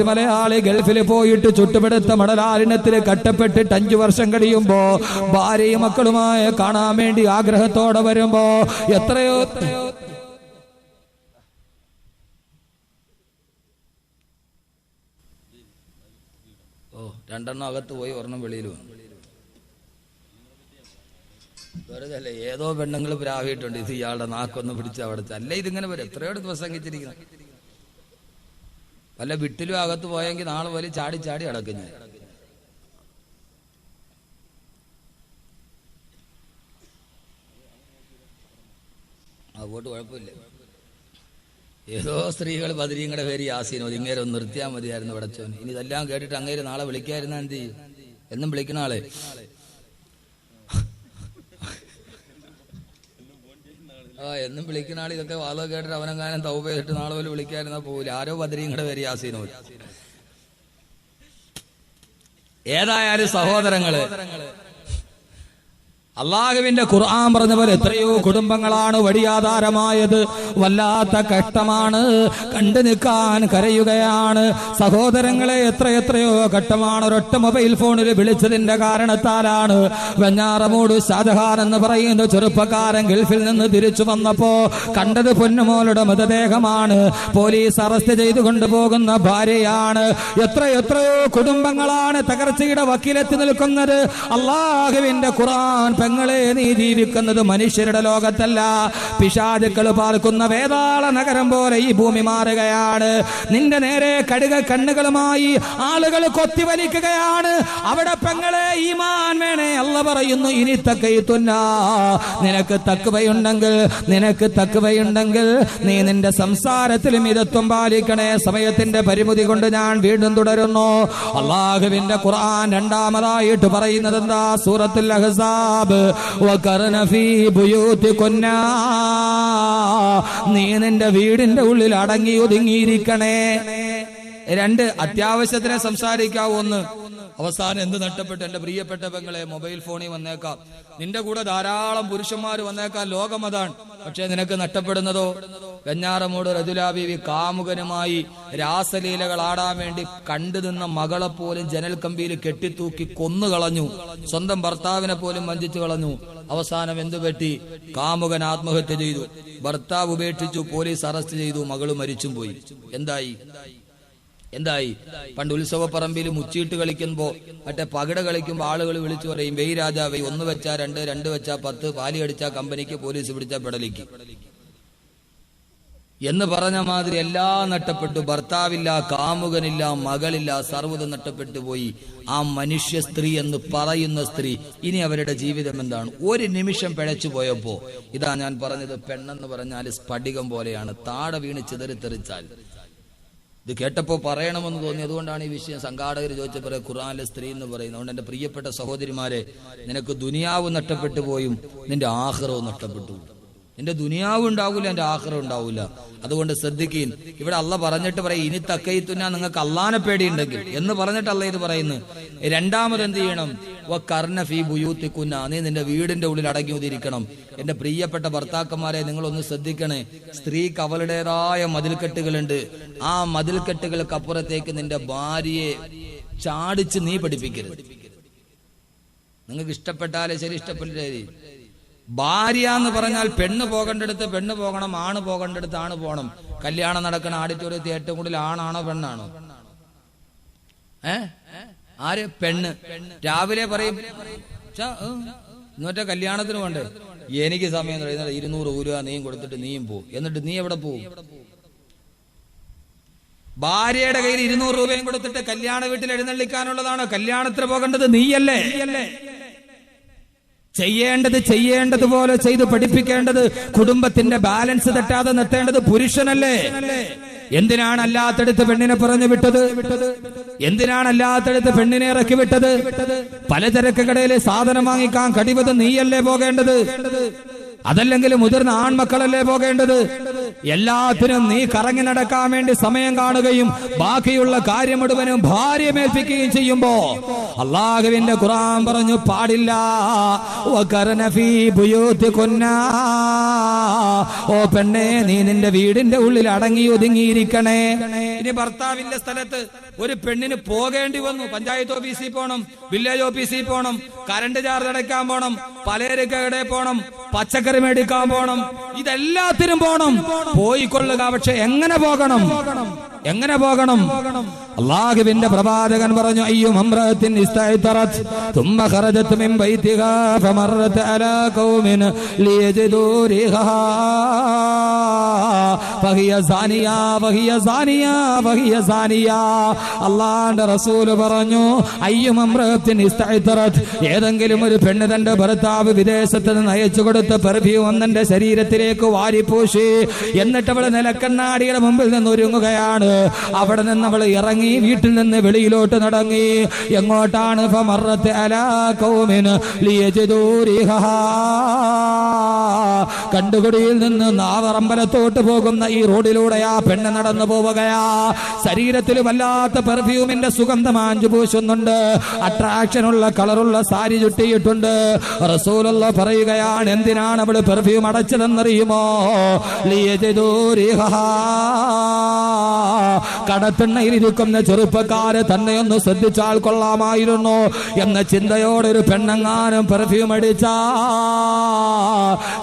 മലയാളി ഗൾഫിൽ പോയിട്ട് ചുട്ടുപിടുത്ത മണലാരണ്യത്തിൽ കട്ടപ്പെട്ടിട്ട് 5 വർഷം കഴിയുമ്പോ ഭാര്യയും മക്കളുമായി കാണാൻ വേണ്ടി ആഗ്രഹത്തോടെ വരുമ്പോ എത്രയോ 2 അകത്ത് പോയി ഒരെണ്ണം വെളിയിൽ വന്നു. വെറുതെ അല്ലേ, ഏതോ പെണ്ണുങ്ങൾ പ്രാവിയിട്ടുണ്ട് ഇത് ഇയാളുടെ നാക്കൊന്ന് പിടിച്ച് അവിടെ അല്ല. ഇതിങ്ങനെ വരും. എത്രയോ പ്രസംഗിച്ചിരിക്കണം. വല്ല വിട്ടിലും അകത്ത് പോയെങ്കിൽ നാളെ പോലെ ചാടി ചാടി അടക്കും ഞാൻ. അതുകൊണ്ട് കുഴപ്പമില്ല. ഏതോ സ്ത്രീകൾ ബദരീങ്ങളുടെ പേര് യാസീനോ ഇങ്ങേരെ ഒന്ന് നിർത്തിയാൽ മതിയായിരുന്നു പടച്ചോൻ. ഇനി ഇതെല്ലാം കേട്ടിട്ട് അങ്ങേര് നാളെ വിളിക്കായിരുന്ന എന്ത് ചെയ്യും? എന്നും വിളിക്കുന്ന ആളെ എന്നും വിളിക്കുന്ന ആൾ ഇതൊക്കെ വാദം കേട്ടിട്ട് അവനെങ്ങാനും തൗബ ചെയ്തിട്ട് നാളെ പോലെ വിളിക്കാതിരുന്നാ പോവില്ല. ആരോ ബദരീങ്ങളുടെ പേര് യാസീനോ. ഏതായാലും സഹോദരങ്ങള്, അള്ളാഹുവിന്റെ ഖുർആൻ പറഞ്ഞ പോലെ എത്രയോ കുടുംബങ്ങളാണ് വഴിയാധാരമായത്. വല്ലാത്ത കഷ്ടമാണ്, കണ്ടു നിൽക്കാൻ കരയുകയാണ്. സഹോദരങ്ങളെ, എത്രയോ കഷ്ടമാണ്. ഒരൊറ്റ മൊബൈൽ ഫോണിൽ വിളിച്ചതിന്റെ കാരണത്താലാണ് വെഞ്ഞാറമൂട് ഷാജഹാൻ എന്ന് പറയുന്ന ചെറുപ്പക്കാരൻ ഗൾഫിൽ നിന്ന് തിരിച്ചു വന്നപ്പോ കണ്ടത് പൊന്നുമോളുടെ മൃതദേഹമാണ്. പോലീസ് അറസ്റ്റ് ചെയ്തു കൊണ്ടുപോകുന്ന ഭാര്യയാണ്. എത്രയോ കുടുംബങ്ങളാണ് തകർച്ചയുടെ വക്കീലെത്തി നിൽക്കുന്നത്. അള്ളാഹുവിന്റെ ഖുർആൻ, പെങ്ങളെ, നീ ജീവിക്കുന്നത് മനുഷ്യരുടെ ലോകത്തല്ല, പിശാചുക്കൾ പാർക്കുന്ന വേതാള നഗരം പോലെ ഈ ഭൂമി മാറുകയാണ്. നിന്റെ നേരെ കടുക കണ്ണുകളുമായി ആളുകൾ കൊത്തിവലിക്കുകയാണ്. അവിടെ പെങ്ങളെ ഈമാൻ വേണേ. അല്ല പറയുന്നു, ഇനി തക്കയ്തുന്ന, നിനക്ക് തഖ്വയുണ്ടെങ്കിൽ നീ നിന്റെ സംസാരത്തിൽ മിതത്വം പാലിക്കണേ. സമയത്തിന്റെ പരിമിതി കൊണ്ട് ഞാൻ വീണ്ടും തുടരുന്നു. അള്ളാഹുവിന്റെ ഖുർആൻ രണ്ടാമതായിട്ട് പറയുന്നത് എന്താ? സൂറത്തുൽ അഹ്സാബ്, വഖർന ഫീ ബുയൂതികുന്ന, നീ നിന്റെ വീടിന്റെ ഉള്ളിൽ അടങ്ങി ഒതുങ്ങിയിരിക്കണേ. 2 അത്യാവശ്യത്തിനെ സംസാരിക്കാവൂ. 1 അവസാനം എന്ത് നഷ്ടപ്പെട്ടു? എന്റെ പ്രിയപ്പെട്ട പെങ്ങളെ, മൊബൈൽ ഫോണിൽ വന്നേക്കാം, നിന്റെ കൂടെ ധാരാളം പുരുഷന്മാർ വന്നേക്കാം, ലോകം അതാണ്. പക്ഷെ നിനക്ക് നഷ്ടപ്പെടുന്നതോ? വെഞ്ഞാറമൂട് റജുലാ ബീവി കാമുകനുമായി രാസലീലകൾ ആടാൻ വേണ്ടി കണ്ടു നിന്ന മകളെ പോലും ജനൽ കമ്പിയിൽ കെട്ടിത്തൂക്കി കൊന്നുകളഞ്ഞു. സ്വന്തം ഭർത്താവിനെ പോലും വഞ്ചിച്ചു കളഞ്ഞു. അവസാനം എന്തു പറ്റി? കാമുകൻ ആത്മഹത്യ ചെയ്തു, ഭർത്താവ് ഉപേക്ഷിച്ചു, പോലീസ് അറസ്റ്റ് ചെയ്തു, മകള് മരിച്ചും പോയി. എന്തായി? പണ്ട് ഉത്സവപ്പറമ്പിൽ മുച്ചീട്ട് കളിക്കുമ്പോ മറ്റേ പകിട കളിക്കുമ്പോ ആളുകൾ വിളിച്ചു പറയും, വെയ് രാജാവേ, 1 വെച്ചാ 2, 2 വെച്ചാ 10, പാലി അടിച്ചാ കമ്പനിക്ക്, പോലീസ് പിടിച്ചാ പെടലിക്ക് എന്ന് പറഞ്ഞ മാതിരി എല്ലാം നഷ്ടപ്പെട്ടു. ഭർത്താവില്ല, കാമുകനില്ല, മകളില്ല, സർവ്വതും നഷ്ടപ്പെട്ടു പോയി. ആ മനുഷ്യ സ്ത്രീ എന്ന് പറയുന്ന സ്ത്രീ ഇനി അവരുടെ ജീവിതം എന്താണ്? ഒരു നിമിഷം പിഴച്ചു പോയപ്പോ, ഇതാ ഞാൻ പറഞ്ഞത്, പെണ്ണെന്ന് പറഞ്ഞാൽ സ്ഫടികം പോലെയാണ്, താട വീണ് ചിതറിത്തെറിച്ചാൽ. ഇത് കേട്ടപ്പോ പറയണമെന്ന് തോന്നി. അതുകൊണ്ടാണ് ഈ വിഷയം സംഘാടകർ ചോദിച്ചപ്പോൾ ഖുർആനിലെ സ്ത്രീ എന്ന് പറയുന്നത്. അതുകൊണ്ട് എന്റെ പ്രിയപ്പെട്ട സഹോദരിമാരെ, നിനക്ക് ദുനിയാവ് നഷ്ടപ്പെട്ടു പോയും നിന്റെ ആഖിറവും നഷ്ടപ്പെട്ടു. നിന്റെ ദുനിയാവ് ഉണ്ടാവില്ല, എന്റെ ആഖിറം ഉണ്ടാവില്ല. അതുകൊണ്ട് ശ്രദ്ധിക്കീൻ. ഇവിടെ അള്ള പറഞ്ഞിട്ട് പറയും, ഇനി തക്കയ്തുന്ന, നിങ്ങൾക്ക് അള്ളാനെ പേടിയുണ്ടെങ്കിൽ എന്ന് പറഞ്ഞിട്ട് അള്ള ഇത് പറയുന്നു. രണ്ടാമത് എന്ത് ചെയ്യണം? വഖർന ഫീ ബുയൂതികുന്ന, നീ നിന്റെ വീടിന്റെ ഉള്ളിൽ അടങ്ങി ഒതിരിക്കണം. എന്റെ പ്രിയപ്പെട്ട ഭർത്താക്കന്മാരെ, നിങ്ങളൊന്ന് ശ്രദ്ധിക്കണേ. സ്ത്രീക്ക് അവളുടേതായ മതിൽക്കെട്ടുകളുണ്ട്. ആ മതിൽക്കെട്ടുകൾക്കപ്പുറത്തേക്ക് നിന്റെ ഭാര്യയെ ചാടിച്ച് നീ പഠിപ്പിക്കരുത്. നിങ്ങൾക്ക് ഇഷ്ടപ്പെട്ടാലേ ശരി, ഇഷ്ടപ്പെട്ടില്ലേ. ഭാര്യ എന്ന് പറഞ്ഞാൽ പെണ്ണ് പോകേണ്ടടുത്ത് പെണ്ണ് പോകണം, ആണ് പോകേണ്ടടുത്ത് ആണ് പോകണം. കല്യാണം നടക്കുന്ന ആഡിറ്റോറിയത്തിൽ ഏറ്റവും കൂടുതൽ ആണാണോ പെണ്ണാണോ? ആര്? പെണ്ണ്. രാവിലെ പറയും ഇന്നൊറ്റ കല്യാണത്തിന് വേണ്ടേ, എനിക്ക് സമയം 200 രൂപ നീയും കൊടുത്തിട്ട് നീയും പോവും. എന്നിട്ട് നീ എവിടെ പോവും? ഭാര്യയുടെ കയ്യിൽ 200 രൂപയും കൊടുത്തിട്ട് കല്യാണ വീട്ടിൽ എഴുന്നള്ളിക്കാനുള്ളതാണോ? കല്യാണത്തിന് പോകേണ്ടത് നീയല്ലേ? ചെയ്യേണ്ടതുപോലെ ചെയ്ത് പഠിപ്പിക്കേണ്ടത്, കുടുംബത്തിന്റെ ബാലൻസ് തെറ്റാതെ നിർത്തേണ്ടത് പുരുഷനല്ലേ? എന്തിനാണ് അല്ലാത്തടുത്ത് പെണ്ണിനെ പറഞ്ഞു വിട്ടത്? എന്തിനാണ് അല്ലാത്തടുത്ത് പെണ്ണിനെ ഇറക്കി വിട്ടത്? പലചരക്ക് കടയിൽ സാധനം വാങ്ങിക്കാൻ കഴിവത് നീയല്ലേ പോകേണ്ടത്? അതല്ലെങ്കിൽ മുതിർന്ന ആൺമക്കളല്ലേ പോകേണ്ടത്? എല്ലാത്തിനും നീ കറങ്ങി നടക്കാൻ വേണ്ടി സമയം കാണുകയും ബാക്കിയുള്ള കാര്യം മുഴുവനും ഭാര്യ മേൽപ്പിക്കുകയും ചെയ്യുമ്പോ അല്ലാഹുവിന്റെ ഖുർആൻ പറഞ്ഞു, പാടില്ല. വഖർന ഫീ ബുയൂതികുന്ന, ഓ പെണ്ണേ, നീ നിന്റെ വീടിന്റെ ഉള്ളിൽ അടങ്ങി ഒതുങ്ങിയിരിക്കണേ. ഇനി ഭർത്താവിന്റെ സ്ഥലത്ത് ഒരു പെണ്ണിന് പോകേണ്ടി വന്നു. പഞ്ചായത്ത് ഓഫീസിൽ പോകണം, വില്ലേജ് ഓഫീസിൽ പോകണം, കറണ്ട് ചാർജ് അടയ്ക്കാൻ പോകണം, പലചരക്കടെ പോകണം, പച്ചക്കറി മേടിക്കാൻ പോകണം, ഇതെല്ലാത്തിനും പോകണം. പോയിക്കൊള്ളുക. പക്ഷെ എങ്ങനെ പോകണം? എങ്ങനെ പോകണം? അല്ലാഹുവിന്റെ പ്രവാചകൻ പറഞ്ഞു, അയ്യും അംറഅത്തിൻ ഇസ്തഅതറത് ثم خرجت من بيتها فمرت على قوم ليجدوا ريحها فهي زانية وهي زانية وهي زانية. അല്ലാഹുവിന്റെ റസൂൽ പറഞ്ഞു, അയ്യും അംറഅത്തിൻ ഇസ്തഅതറത്, ഏതെങ്കിലും ഒരു പെണ്ണ് തന്റെ ഭർത്താവ് വിദേശത്ത് നിന്ന് അയച്ചു കൊടുത്ത പെർഫ്യൂം തന്റെ ശരീരത്തിലേക്ക് വാരിപ്പൂശി എന്നിട്ട് അവൾ നിലക്കണ്ണാടിയുടെ മുമ്പിൽ നിന്ന് ഒരുങ്ങുകയാണ്. അവിടെ നിന്ന് അവൾ ഇറങ്ങി വീട്ടിൽ നിന്ന് വെളിയിലോട്ട് നടങ്ങി. എങ്ങോട്ടാണ്? ഫമറത്ത് അലാ ഖൗമിൻ ലിയജിദൂ റിഹഹാ. കണ്ടുകുടിയിൽ നിന്ന് നാവറമ്പലത്തോട്ട് പോകുന്ന ഈ റോഡിലൂടെ ആ പെണ്ണ് നടന്നു പോവുകയാ. ശരീരത്തിൽ വല്ലാത്ത പെർഫ്യൂമിന്റെ സുഗന്ധം ആഞ്ചു പൂശുന്നുണ്ട്. അട്രാക്ഷനുള്ള കളറുള്ള സാരി ചുറ്റിയിട്ടുണ്ട്. റസൂലുള്ളാഹി പറയുകയാണ്, എന്തിനാണ് അവള് പെർഫ്യൂം അടച്ചതെന്നറിയുമോ? ലിയജിദൂ റിഹഹാ. കടത്തിണ്ണയിലിരിക്കുന്ന ചെറുപ്പക്കാര് തന്നെ ഒന്ന് ശ്രദ്ധിച്ചാൽ കൊള്ളാമായിരുന്നു എന്ന ചിന്തയോടെ ഒരു പെണ്ണെങ്ങാനും പെർഫ്യൂം അടിച്ചാ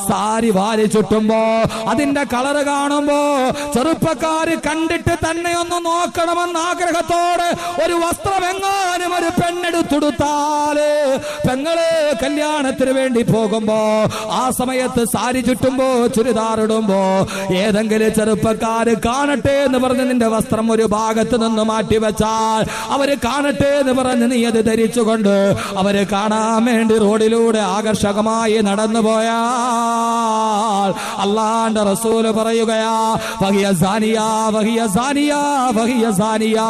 സാരി വാരി ചുറ്റുമ്പോ അതിന്റെ കളറ് കാണുമ്പോ ചെറുപ്പക്കാര് കണ്ടിട്ട് തന്നെ ഒന്ന് നോക്കണമെന്ന ആഗ്രഹത്തോടെ ഒരു വസ്ത്രം എങ്ങാനും ഒരു പെണ്ണെടുത്തുടുത്താല്, പെങ്ങള് കല്യാണത്തിന് വേണ്ടി പോകുമ്പോ ആ സമയത്ത് സാരി ചുറ്റുമ്പോ ചുരിദാറിടുമ്പോ ഏതെങ്കിലും ചെറുപ്പക്കാര് കാണട്ടെ എന്ന് പറഞ്ഞ് നിന്റെ വസ്ത്രം ഒരു ഭാഗത്ത് നിന്ന് മാറ്റിവെച്ചാൽ അവര് കാണട്ടെ എന്ന് പറഞ്ഞ് നീ അത് ധരിച്ചുകൊണ്ട് അവര് കാണാൻ വേണ്ടി റോഡിലൂടെ ആകർഷകമായി നടന്നു പോയാൽ അല്ലാഹുവിന്റെ റസൂൽ പറയുകയാ, വഹിയ സാനിയാ വഹിയ സാനിയാ വഹിയ സാനിയാ.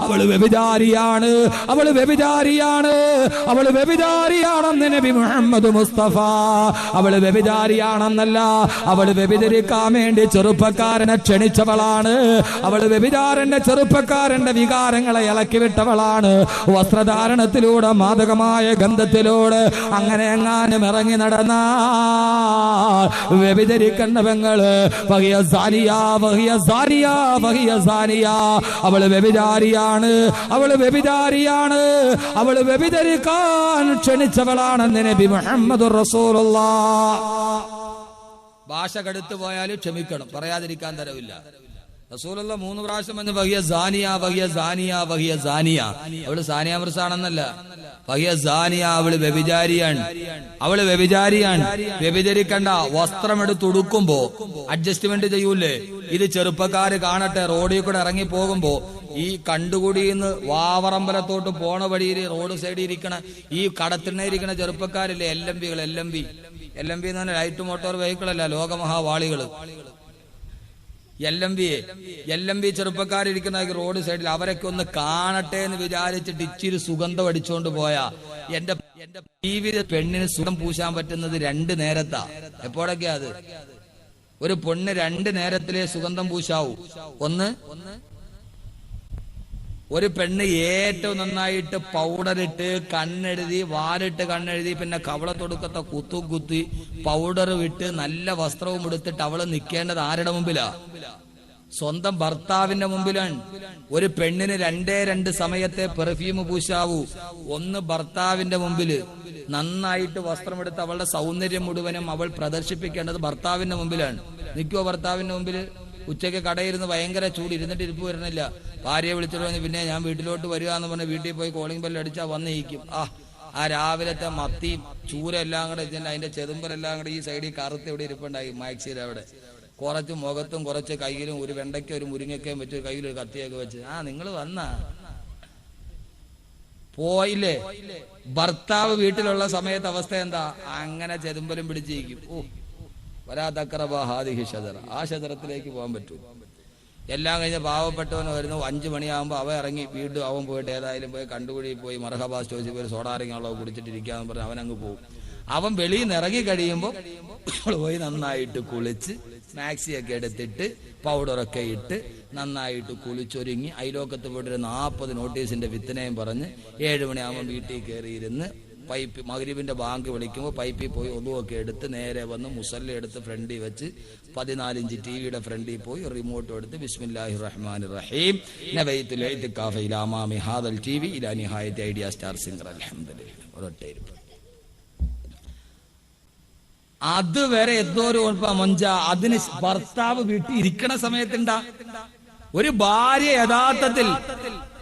അവള് വ്യഭിചാരിയാണ്, അവള് വ്യഭിചാരിയാണ്, അവള് വ്യഭിചാരിയാണെന്ന് നബി മുഹമ്മദ് മുസ്തഫ. അവള് വ്യഭിചാരിയാണെന്നല്ല, അവള് വ്യഭിചരിക്കാൻ വേണ്ടി ചെറുപ്പക്കാരനെ ക്ഷണിച്ചവളാണ്. അവള് വ്യഭിചാരന്റെ ചെറുപ്പക്കാരന്റെ വികാരങ്ങളെ ഇളക്കി വിട്ടവളാണ്. വസ്ത്രധാരണത്തിലൂടെ മാദകമായ ഗന്ധത്തിലൂടെ അങ്ങനെ എങ്ങാനും ഇറങ്ങി നടന്ന വ്യഭിചരിക്കുന്ന പെങ്ങള് വഹിയ സാനിയാ വഹിയ സാനിയാ വഹിയ സാനിയാ. അവള് വ്യഭിചാരിയാണ്, അവള് വ്യഭിചാരിയാണ്, അവള് വ്യഭിചരിക്കാൻ ക്ഷണിച്ചവളാണെന്ന് നബി മുഹമ്മദുർ റസൂലുള്ളാഹ്. ഭാഷ കടുത്തു പോയാലും ക്ഷമിക്കണം, പറയാതിരിക്കാൻ തരവില്ല. റസൂലുള്ള 3 പ്രാവശ്യം എന്ന് വഹിയ സാനിയ വഹിയ സാനിയ വഹിയ സാനിയ. അവള് സാനിയ മിർസാണെന്നല്ല, വഹിയ സാനിയ. അവള് വ്യഭിചാരിയാണ്, അവള് വ്യഭിചാരിയാണ്. വ്യഭിചരിക്കണ്ട. വസ്ത്രം എടുത്തുടുക്കുമ്പോ അഡ്ജസ്റ്റ്മെന്റ് ചെയ്യൂലേ, ഇത് ചെറുപ്പക്കാര് കാണട്ടെ. റോഡിൽ കൂടെ ഇറങ്ങി പോകുമ്പോ ഈ കണ്ടുകൂടിന്ന് വാവറമ്പലത്തോട്ട് പോണ വഴിയിൽ റോഡ് സൈഡിൽ ഇരിക്കണ ഈ കടത്തിണ്ണയിരിക്കണ ചെറുപ്പക്കാരില്ലേ, LMV എന്ന് പറഞ്ഞാൽ ലൈറ്റ് മോട്ടോർ വെഹിക്കിൾ അല്ല, ലോകമഹാവാളികള്. LMV ചെറുപ്പക്കാരിരിക്കുന്ന റോഡ് സൈഡിൽ അവരൊക്കെ ഒന്ന് കാണട്ടെ എന്ന് വിചാരിച്ചിട്ട് ഇച്ചിരി സുഗന്ധം അടിച്ചുകൊണ്ട് പോയാ എന്റെ ജീവിത പെണ്ണിന് സുഖം പൂശാൻ പറ്റുന്നത് 2 നേരത്താ. എപ്പോഴൊക്കെയാ അത്? ഒരു പെണ്ണ് 2 നേരത്തിലേ സുഗന്ധം പൂശാവൂ. ഒന്ന്, ഒരു പെണ്ണ് ഏറ്റവും നന്നായിട്ട് പൗഡറിട്ട് കണ്ണെഴുതി വാരിട്ട് കണ്ണെഴുതി പിന്നെ കവളത്തൊടുക്കത്തെ കുത്തി പൗഡർ വിട്ട് നല്ല വസ്ത്രവും എടുത്തിട്ട് അവള് നിൽക്കേണ്ടത് ആരുടെ മുമ്പിലാ? സ്വന്തം ഭർത്താവിന്റെ മുമ്പിലാണ്. ഒരു പെണ്ണിന് 2 സമയത്തെ പെർഫ്യൂം പൂശാവൂ. ഒന്ന് ഭർത്താവിന്റെ മുമ്പില് നന്നായിട്ട് വസ്ത്രമെടുത്ത് അവളുടെ സൗന്ദര്യം മുഴുവനും അവൾ പ്രദർശിപ്പിക്കേണ്ടത് ഭർത്താവിന്റെ മുമ്പിലാണ്. നിൽക്കുവോ ഭർത്താവിന്റെ മുമ്പില്? ഉച്ചയ്ക്ക് കടയിരുന്ന് ഭയങ്കര ചൂട്, ഇരുന്നിട്ട് ഇരിപ്പ് വരുന്നില്ല. ഭാര്യയെ വിളിച്ചിട്ട് വന്ന് പിന്നെ ഞാൻ വീട്ടിലോട്ട് വരിക എന്ന് പറഞ്ഞ് വീട്ടിൽ പോയി കോളിംഗ് ബെല്ല് അടിച്ചാൽ വന്നിരിക്കും. ആ രാവിലത്തെ മത്തിയും ചൂരെല്ലാം കൂടെ അതിന്റെ ചെതുമ്പലെല്ലാം കൂടെ ഈ സൈഡിൽ കറുത്ത് ഇവിടെ ഇരിപ്പുണ്ടായി മാക്സിയുടെ അവിടെ. കുറച്ച് മുഖത്തും കുറച്ച് കയ്യിലും ഒരു വെണ്ടയ്ക്ക ഒരു മുരിങ്ങയ്ക്കയും വെച്ച് കയ്യിലൊരു കത്തിയൊക്കെ വെച്ച് നിങ്ങൾ വന്നാ പോയില്ലേ? ഭർത്താവ് വീട്ടിലുള്ള സമയത്ത് അവസ്ഥ എന്താ? അങ്ങനെ ചെതുമ്പലും പിടിച്ചിരിക്കും. ആ ഷജറത്തിലേക്ക് പോകാൻ പറ്റൂ. എല്ലാം കഴിഞ്ഞ് പാവപ്പെട്ടവന് വരുന്നു. 5 മണിയാകുമ്പോൾ അവൻ ഇറങ്ങി വീണ്ടും അവൻ പോയിട്ട് ഏതായാലും പോയി കണ്ടുപിടി പോയി മർഹബാ സ്റ്റോച്ചിൽ പോയി സോഡാറിങ്ങുള്ള കുടിച്ചിട്ടിരിക്കാന്ന് പറഞ്ഞ് അവനങ്ങ് പോകും. അവൻ വെളിയിൽ നിന്ന് ഇറങ്ങി കഴിയുമ്പോൾ പോയി നന്നായിട്ട് കുളിച്ച് മാക്സിയൊക്കെ എടുത്തിട്ട് പൗഡറൊക്കെ ഇട്ട് നന്നായിട്ട് കുളിച്ചൊരുങ്ങി അയലോക്കത്ത് പോയിട്ട് 40 നോട്ടീസിന്റെ വിത്തനയും പറഞ്ഞ് 7 മണിയാകുമ്പോൾ വീട്ടിൽ കയറിയിരുന്ന് പൈപ്പ് മഗ്രിബിന്റെ ബാങ്ക് വിളിക്കുമ്പോൾ പൈപ്പിൽ പോയി ഒന്നുമൊക്കെ എടുത്ത് നേരെ വന്ന് മുസല്ല എടുത്ത് ഫ്രണ്ടിൽ വെച്ച് 14 ഇഞ്ച് ടിവിയുടെ ഫ്രണ്ടിൽ പോയി റിമോട്ട് എടുത്ത് ബിസ്മില്ലാഹിർ റഹ്മാനിർ റഹീം നവൈതുൽ ഇഅ്തികാഫ ഇലാ അമാമി ഹാദൽ ടിവി ഇലാ നിഹായത്തി ഐഡിയ സ്റ്റാർ സിംഗർ അൽഹംദുലില്ലാഹ് ഒരൊറ്റ ഇരിപ്പ്. അതുവരെ എന്തോ ഒരു മൊഞ്ച. അതിന് ഭർത്താവ് വീട്ടിൽ ഇരിക്കണ സമയത്തുണ്ടാ ഒരു ഭാര്യ യഥാർത്ഥത്തിൽ,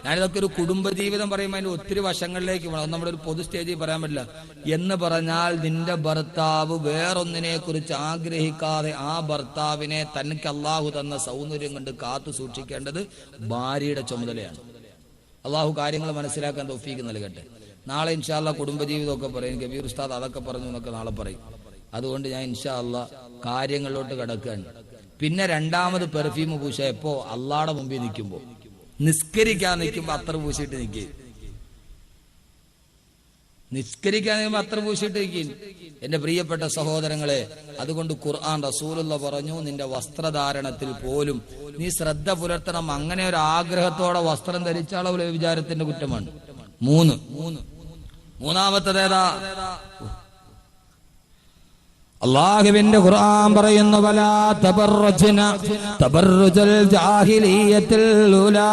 ഞാനിതൊക്കെ ഒരു കുടുംബജീവിതം പറയുമ്പോൾ അതിന് ഒത്തിരി വശങ്ങളിലേക്ക് പോകണം, നമ്മുടെ ഒരു പൊതു സ്റ്റേജിൽ പറയാൻ പറ്റില്ല. എന്ന് പറഞ്ഞാൽ നിന്റെ ഭർത്താവ് വേറൊന്നിനെ കുറിച്ച് ആഗ്രഹിക്കാതെ ആ ഭർത്താവിനെ തനിക്ക് അള്ളാഹു തന്ന സൗന്ദര്യം കൊണ്ട് കാത്തു സൂക്ഷിക്കേണ്ടത് ഭാര്യയുടെ ചുമതലയാണ്. അള്ളാഹു കാര്യങ്ങൾ മനസ്സിലാക്കാൻ തൗഫീക്ക് നൽകട്ടെ. നാളെ ഇൻഷാ അല്ലാഹ് കുടുംബജീവിതമൊക്കെ പറയും. കബീർ ഉസ്താദ് അതൊക്കെ പറഞ്ഞു എന്നൊക്കെ നാളെ പറയും. അതുകൊണ്ട് ഞാൻ ഇൻഷാ അല്ലാഹ് കാര്യങ്ങളിലോട്ട് കിടക്കുകയാണ്. പിന്നെ രണ്ടാമത് പെർഫ്യൂം പൂശ എപ്പോ അള്ളാടെ മുമ്പിൽ നിൽക്കുമ്പോ, നിസ്കരിക്കാൻ നിൽക്കുമ്പോ അത്ര പൂശിട്ട് നിൽക്കുക. നിസ്കരിക്കാൻ നിൽക്കുമ്പോ അത്ര പൂശിട്ട് നിൽക്കും. എന്റെ പ്രിയപ്പെട്ട സഹോദരങ്ങളെ, അതുകൊണ്ട് ഖുർആൻ റസൂലുള്ള പറഞ്ഞു, നിന്റെ വസ്ത്രധാരണത്തിൽ പോലും നീ ശ്രദ്ധ പുലർത്തണം. അങ്ങനെ ഒരു ആഗ്രഹത്തോടെ വസ്ത്രം ധരിച്ചാളെ വിചാരത്തിന്റെ കുറ്റമാണ്. മൂന്നാമത്തേതാ? അല്ലാഹുവിന്റെ ഖുർആൻ പറയുന്നു, വലാ തബറജ്ന തബറജൽ ജാഹിലിയ്യത്തുൽ ഉലാ